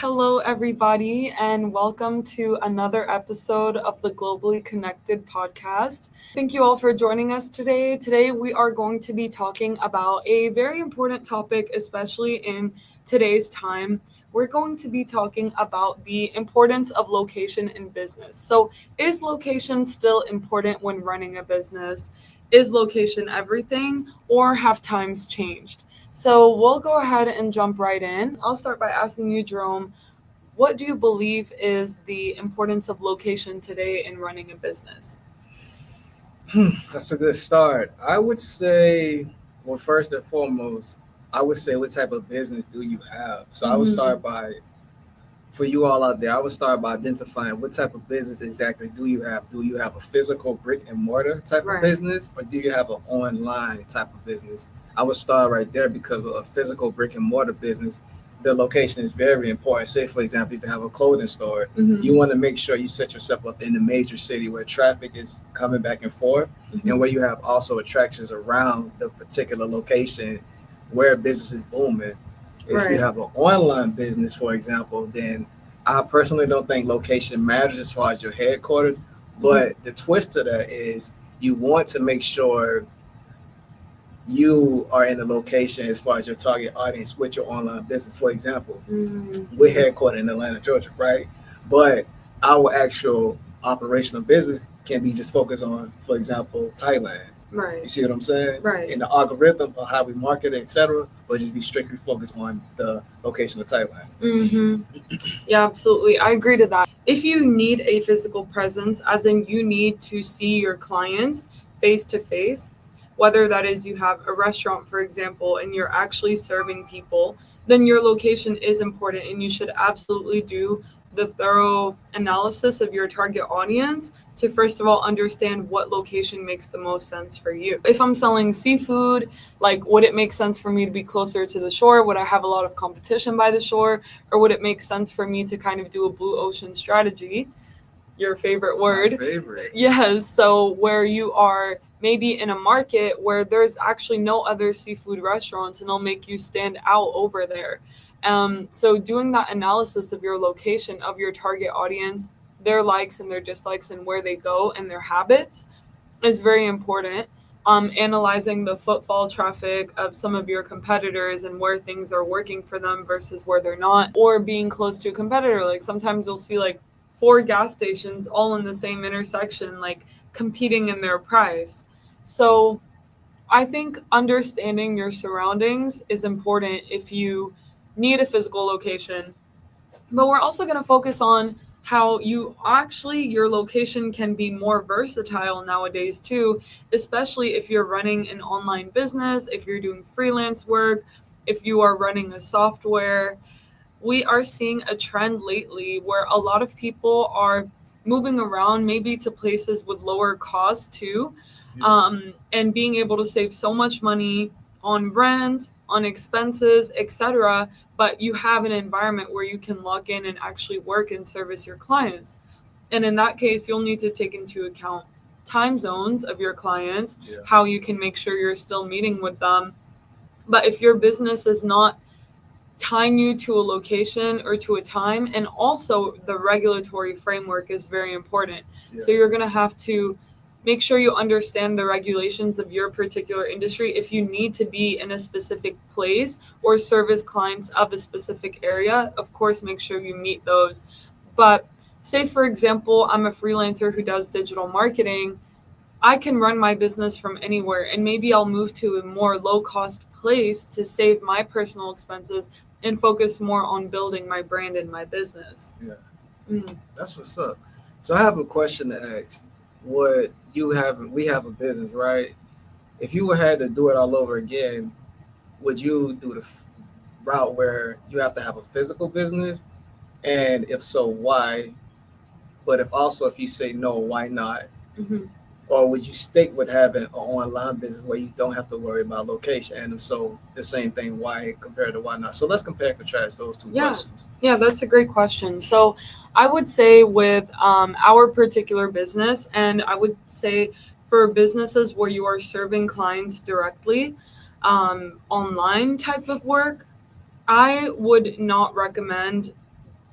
Hello, everybody, and welcome to another episode of the Globally Connected podcast. Thank you all for joining us today. Today, we are going to be talking about a very important topic, especially in today's time. We're going to be talking about the importance of location in business. So, is location still important when running a business? Is location everything, or have times changed? So we'll go ahead and jump right in. I'll start by asking you, Jerome, what do you believe is the importance of location today in running a business? That's a good start. I would say, well, first and foremost, I would say, what type of business do you have? So I would start by, for you all out there, I would start by identifying what type of business exactly do you have? Do you have a physical brick and mortar type of Right. business, or do you have an online type of business? I would start right there because with a physical brick and mortar business, the location is very important. Say, for example, if you have a clothing store, you want to make sure you set yourself up in a major city where traffic is coming back and forth, and where you have also attractions around the particular location where business is booming. If you Right. have an online business, for example, then I personally don't think location matters as far as your headquarters. But the twist to that is you want to make sure you are in the location as far as your target audience with your online business. For example, we're headquartered in Atlanta, Georgia, right? But our actual operational business can be just focused on, for example, Thailand. Right. You see what I'm saying? Right. In the algorithm of how we market it, etc., but just be strictly focused on the location of Thailand. Yeah, absolutely. I agree to that. If you need a physical presence, as in you need to see your clients face to face, whether that is you have a restaurant, for example, and you're actually serving people, then your location is important and you should absolutely do the thorough analysis of your target audience to first of all understand what location makes the most sense for you. If I'm selling seafood, like would it make sense for me to be closer to the shore? Would I have a lot of competition by the shore? Or would it make sense for me to kind of do a blue ocean strategy? Your favorite word. My favorite. Yes. So where you are maybe in a market where there's actually no other seafood restaurants and it'll make you stand out over there. So doing that analysis of your location, of your target audience, their likes and their dislikes and where they go and their habits is very important. Analyzing the footfall traffic of some of your competitors and where things are working for them versus where they're not, or being close to a competitor. Like sometimes you'll see like 4 gas stations all in the same intersection, like competing in their price. So I think understanding your surroundings is important if you need a physical location. But we're also going to focus on how your location can be more versatile nowadays too, especially if you're running an online business, if you're doing freelance work, if you are running a software. We are seeing a trend lately where a lot of people are moving around maybe to places with lower costs too, and being able to save so much money on rent, on expenses, etc. But you have an environment where you can log in and actually work and service your clients. And in that case, you'll need to take into account time zones of your clients, how you can make sure you're still meeting with them. But if your business is not tying you to a location or to a time, and also the regulatory framework is very important. So you're going to have to make sure you understand the regulations of your particular industry. If you need to be in a specific place or service clients of a specific area, of course make sure you meet those. But say for example, I'm a freelancer who does digital marketing. I can run my business from anywhere, and maybe I'll move to a more low cost place to save my personal expenses and focus more on building my brand and my business. That's what's up. So I have a question to ask. We have a business, right? If you had to do it all over again, would you do the route where you have to have a physical business? And if so, why? But if you say no, why not? Or would you stick with having an online business where you don't have to worry about location? And so the same thing, why compared to why not? So let's compare and contrast those two questions. Yeah, that's a great question. So I would say with our particular business, and I would say for businesses where you are serving clients directly, online type of work, I would not recommend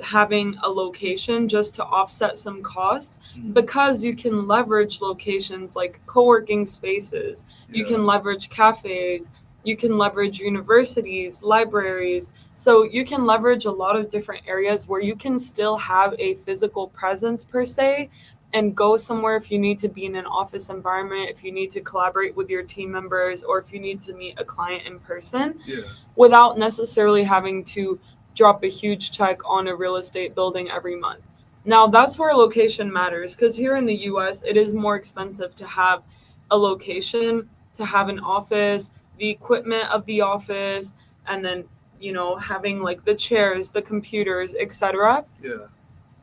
having a location just to offset some costs, Mhm. because you can leverage locations like co-working spaces, you Yeah. can leverage cafes, you can leverage universities, libraries. So you can leverage a lot of different areas where you can still have a physical presence per se, and go somewhere if you need to be in an office environment, if you need to collaborate with your team members, or if you need to meet a client in person, Yeah. without necessarily having to drop a huge check on a real estate building every month. Now, that's where location matters, because here in the US, it is more expensive to have a location, to have an office, the equipment of the office, and then, having like the chairs, the computers, etc. Yeah.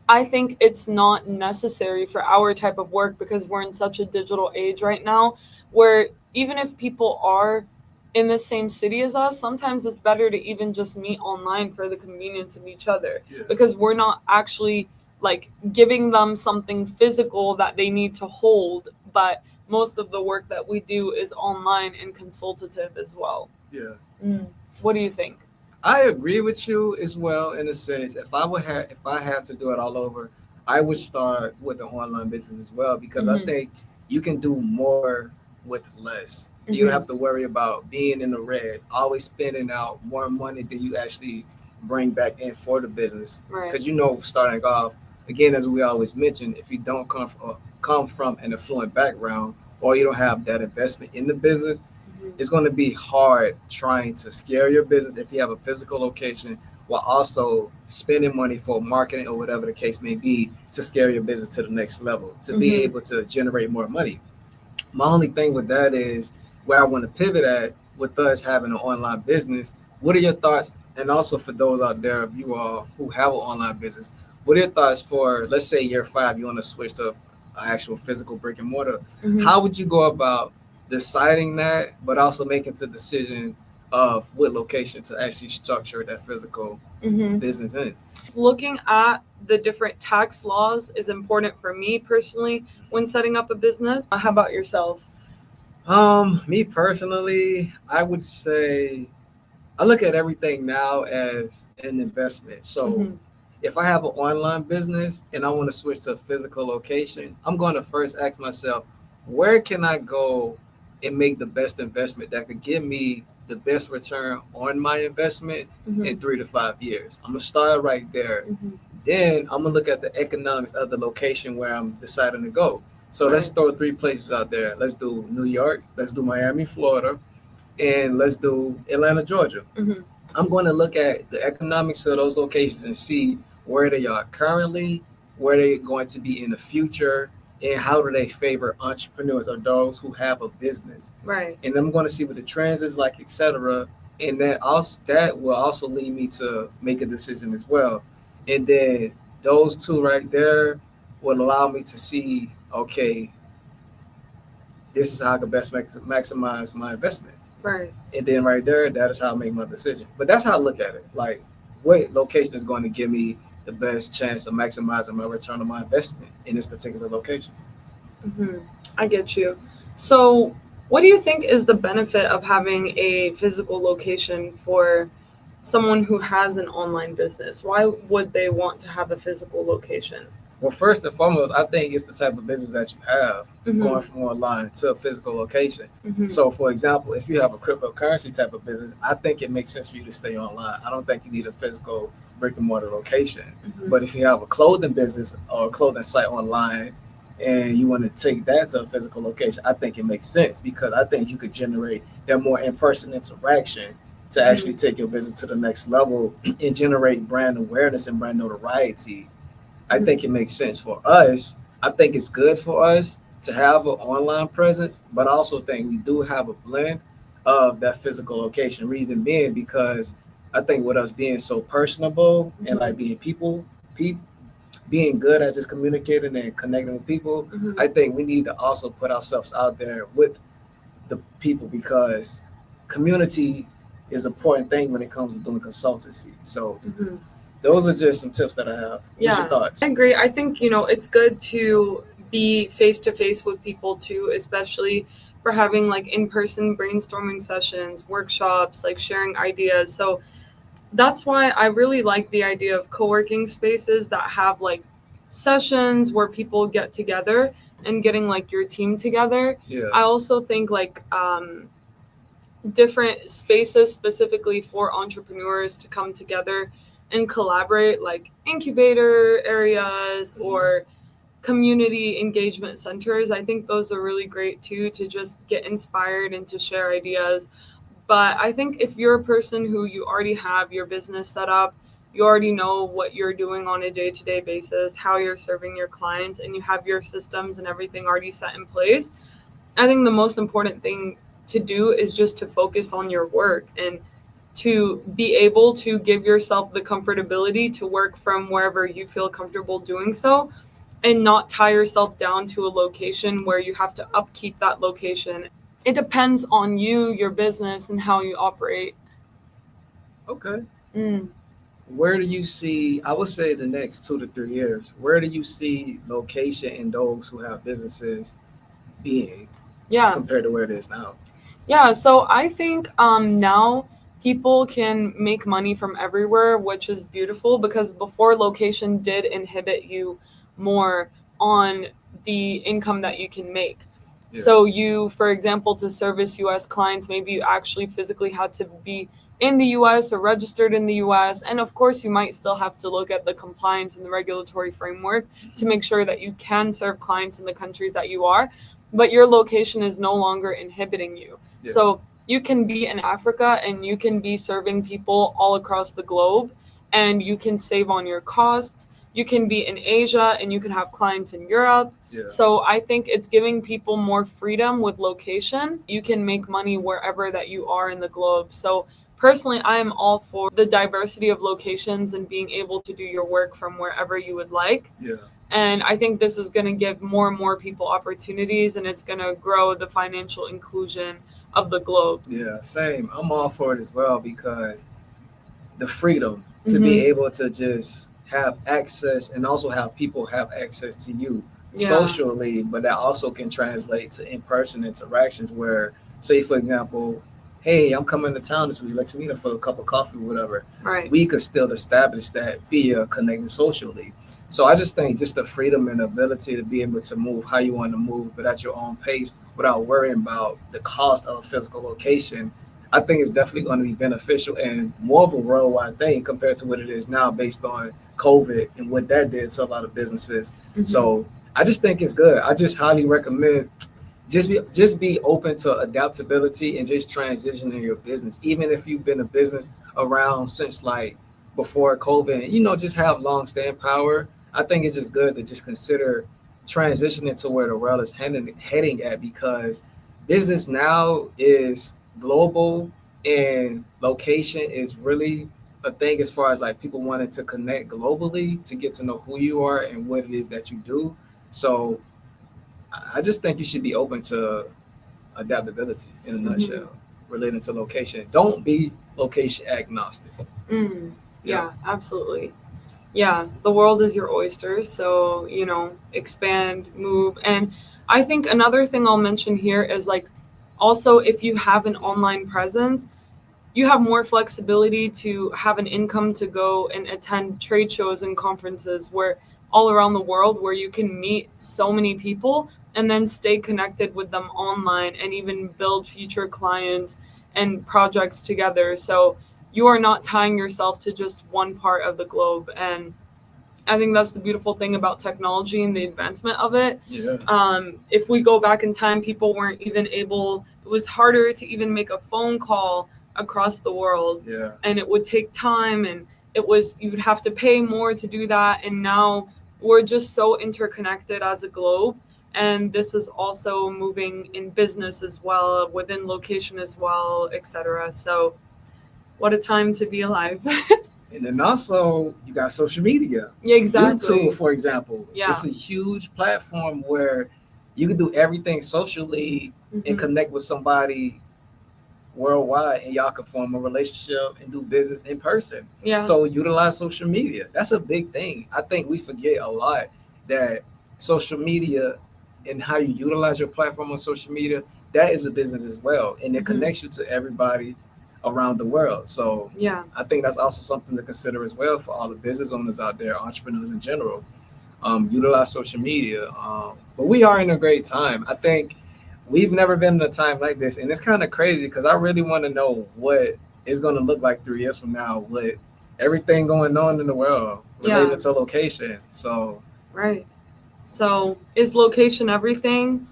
I think it's not necessary for our type of work, because we're in such a digital age right now, where even if people are in the same city as us, sometimes it's better to even just meet online for the convenience of each other, Yeah. because we're not actually like giving them something physical that they need to hold, but most of the work that we do is online and consultative as well. Yeah. What do you think? I agree with you as well in a sense. If I had to do it all over, I would start with the online business as well because I Mhm. think you can do more with less. You don't have to worry about being in the red, always spending out more money than you actually bring back in for the business. Right. Because starting off again, as we always mention, if you don't come from an affluent background or you don't have that investment in the business, it's going to be hard trying to scale your business if you have a physical location while also spending money for marketing or whatever the case may be to scale your business to the next level, to be able to generate more money. My only thing with that is where I want to pivot at with us having an online business. What are your thoughts? And also for those out there of you all who have an online business, what are your thoughts for, let's say year 5, you want to switch to an actual physical brick and mortar? How would you go about deciding that, but also making the decision of what location to actually structure that physical business in? Looking at the different tax laws is important for me personally when setting up a business. How about yourself? Me personally, I would say I look at everything now as an investment. So if I have an online business and I want to switch to a physical location, I'm going to first ask myself, where can I go and make the best investment that could give me the best return on my investment in 3 to 5 years? I'm going to start right there. Then I'm going to look at the economics of the location where I'm deciding to go. So let's throw 3 places out there. Let's do New York, let's do Miami, Florida, and let's do Atlanta, Georgia. I'm going to look at the economics of those locations and see where they are currently, where they're going to be in the future, and how do they favor entrepreneurs or those who have a business. Right. And I'm going to see what the trends is like, etc. And that will also lead me to make a decision as well. And then those two right there will allow me to see, okay, this is how I can best maximize my investment. Right. And then right there, that is how I make my decision. But that's how I look at it. Like, what location is going to give me the best chance of maximizing my return on my investment in this particular location? I get you. So, what do you think is the benefit of having a physical location for someone who has an online business? Why would they want to have a physical location? Well, first and foremost, I think it's the type of business that you have going from online to a physical location. So, for example, if you have a cryptocurrency type of business, I think it makes sense for you to stay online. I don't think you need a physical brick and mortar location. But if you have a clothing business or a clothing site online and you want to take that to a physical location, I think it makes sense because I think you could generate that more in-person interaction to actually take your business to the next level and generate brand awareness and brand notoriety. I think it makes sense for us. I think it's good for us to have an online presence, but I also think we do have a blend of that physical location. Reason being because I think with us being so personable and like being good at just communicating and connecting with people, I think we need to also put ourselves out there with the people because community is an important thing when it comes to doing consultancy. So those are just some tips that I have. What's your thoughts? I agree. I think, it's good to be face to face with people too, especially for having like in person brainstorming sessions, workshops, like sharing ideas. So that's why I really like the idea of co-working spaces that have like sessions where people get together and getting like your team together. Yeah. I also think like different spaces specifically for entrepreneurs to come together and collaborate, like incubator areas or community engagement centers. I think those are really great too, to just get inspired and to share ideas. But I think if you're a person who you already have your business set up, you already know what you're doing on a day-to-day basis, how you're serving your clients, and you have your systems and everything already set in place, I think the most important thing to do is just to focus on your work and to be able to give yourself the comfortability to work from wherever you feel comfortable doing so, and not tie yourself down to a location where you have to upkeep that location. It depends on you, your business, and how you operate. Okay. Mm. Where do you see, I would say the next 2 to 3 years, where do you see location in those who have businesses being compared to where it is now? Yeah, so I think now people can make money from everywhere, which is beautiful, because before, location did inhibit you more on the income that you can make. Yeah. So you, for example, to service US clients, maybe you actually physically had to be in the US or registered in the US. And of course, you might still have to look at the compliance and the regulatory framework to make sure that you can serve clients in the countries that you are, but your location is no longer inhibiting you. Yeah. So you can be in Africa and you can be serving people all across the globe, and you can save on your costs. You can be in Asia and you can have clients in Europe. Yeah. So I think it's giving people more freedom with location. You can make money wherever that you are in the globe. So personally, I am all for the diversity of locations and being able to do your work from wherever you would like. Yeah. And I think this is going to give more and more people opportunities, and it's going to grow the financial inclusion of the globe. Yeah, same. I'm all for it as well, because the freedom to be able to just have access, and also have people have access to you socially, but that also can translate to in-person interactions where, say, for example, hey, I'm coming to town this week, let's meet up for a cup of coffee or whatever. Right. We could still establish that via connecting socially. So I just think just the freedom and ability to be able to move how you want to move, but at your own pace without worrying about the cost of a physical location, I think it's definitely going to be beneficial and more of a worldwide thing compared to what it is now, based on COVID and what that did to a lot of businesses. So I just think it's good. I just highly recommend just be open to adaptability and just transitioning your business, even if you've been a business around since like before COVID, and just have long staying power. I think it's just good to just consider transitioning to where the world is heading at, because business now is global, and location is really a thing as far as like people wanting to connect globally to get to know who you are and what it is that you do. So I just think you should be open to adaptability in a nutshell relating to location. Don't be location agnostic. Yeah, absolutely. Yeah, the world is your oyster, so expand, move. And I think another thing I'll mention here is like, also, if you have an online presence, you have more flexibility to have an income to go and attend trade shows and conferences where all around the world, where you can meet so many people and then stay connected with them online and even build future clients and projects together. So you are not tying yourself to just one part of the globe. And I think that's the beautiful thing about technology and the advancement of it. Yeah. If we go back in time, people weren't even able, it was harder to even make a phone call across the world. Yeah. And it would take time, and you would have to pay more to do that. And now we're just so interconnected as a globe. And this is also moving in business as well, within location as well, etc. So what a time to be alive. And then also you got social media. Yeah, exactly. YouTube, for example. Yeah. It's a huge platform where you can do everything socially and connect with somebody worldwide, and y'all can form a relationship and do business in person. Yeah. So utilize social media. That's a big thing. I think we forget a lot that social media and how you utilize your platform on social media, that is a business as well. And it connects you to everybody around the world. So Yeah. I think that's also something to consider as well for all the business owners out there, entrepreneurs in general. Utilize social media. But we are in a great time. I think we've never been in a time like this, and it's kind of crazy because I really want to know what it's going to look like 3 years from now with everything going on in the world Yeah. related to location. So Right. So, is location everything?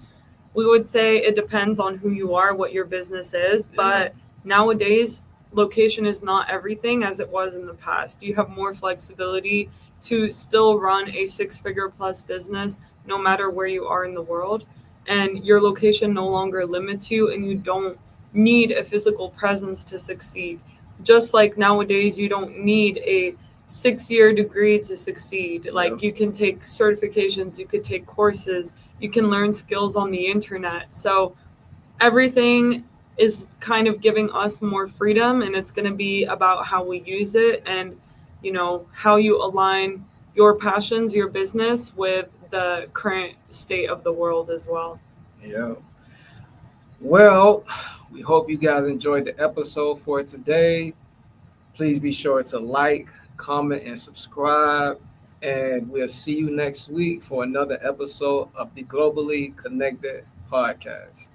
We would say it depends on who you are, what your business is, yeah, but nowadays, location is not everything as it was in the past. You have more flexibility to still run a six-figure plus business no matter where you are in the world. And your location no longer limits you, and you don't need a physical presence to succeed. Just like nowadays, you don't need a 6-year degree to succeed. yeah, Like, you can take certifications, you could take courses, you can learn skills on the internet. So everything is kind of giving us more freedom, and it's going to be about how we use it and, how you align your passions, your business with the current state of the world as well. yeah. Well, we hope you guys enjoyed the episode for today. Please be sure to like, comment, and subscribe. And we'll see you next week for another episode of the Globally Connected Podcast.